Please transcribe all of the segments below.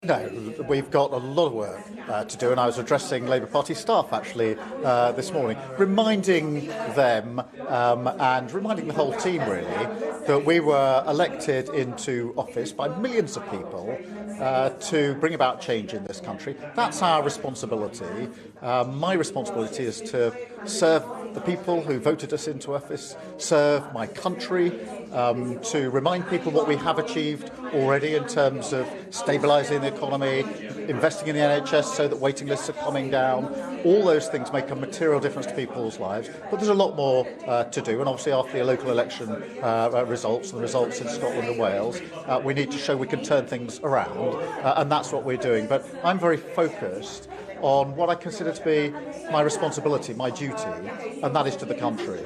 No, we've got a lot of work to do, and I was addressing Labour Party staff actually this morning, reminding them and reminding the whole team really that we were elected into office by millions of people to bring about change in this country. That's our responsibility. My responsibility is to serve the people who voted us into office, serve my country, to remind people what we have achieved already in terms of stabilising the economy, investing in the NHS so that waiting lists are coming down. All those things make a material difference to people's lives, but there's a lot more to do, and obviously after the local election results and the results in Scotland and Wales, we need to show we can turn things around, and that's what we're doing. But I'm very focused on what I consider to be my responsibility, my duty, and that is to the country.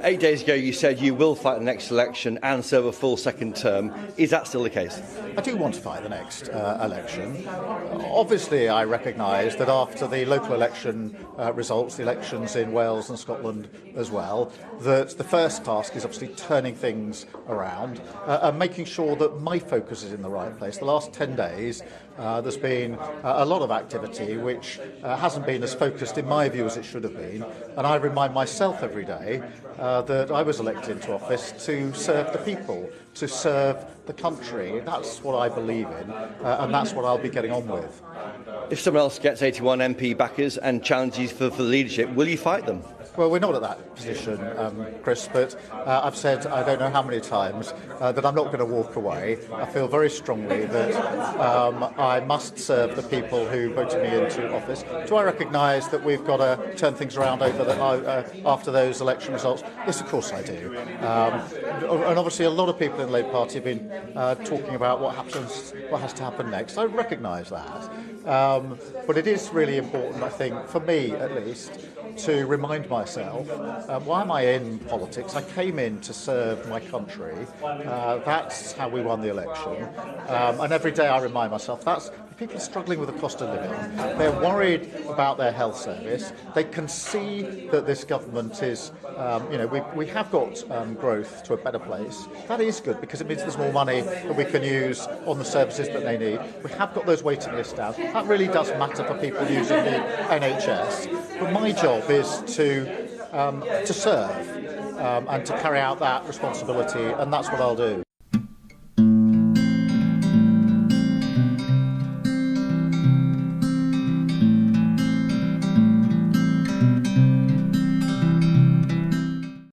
8 days ago you said you will fight the next election and serve a full second term. Is that still the case? I do want to fight the next election. Obviously I recognise that after the local election results, the elections in Wales and Scotland as well, that the first task is obviously turning things around and making sure that my focus is in the right place. The last 10 days there's been a lot of activity which hasn't been as focused in my view as it should have been, and I remind myself every day that I was elected into office to serve the people, to serve the country. That's what I believe in, and that's what I'll be getting on with. If someone else gets 81 MP backers and challenges for leadership, will you fight them? Well, we're not at that position, Chris, but I've said I don't know how many times that I'm not going to walk away. I feel very strongly that I must serve the people who voted me into office. Do I recognise that we've got to turn things around after those election results? Yes, of course I do. And obviously a lot of people in the Labour Party have been talking about what has to happen next. I recognise that. But it is really important, I think, for me at least, to remind myself, why am I in politics? I came in to serve my country. That's how we won the election. And every day I remind myself, that's people are struggling with the cost of living. They're worried about their health service. They can see that this government is, we have got growth to a better place. That is good because it means there's more money that we can use on the services that they need. We have got those waiting lists down. That really does matter for people using the NHS. But my job is to serve and to carry out that responsibility, and that's what I'll do.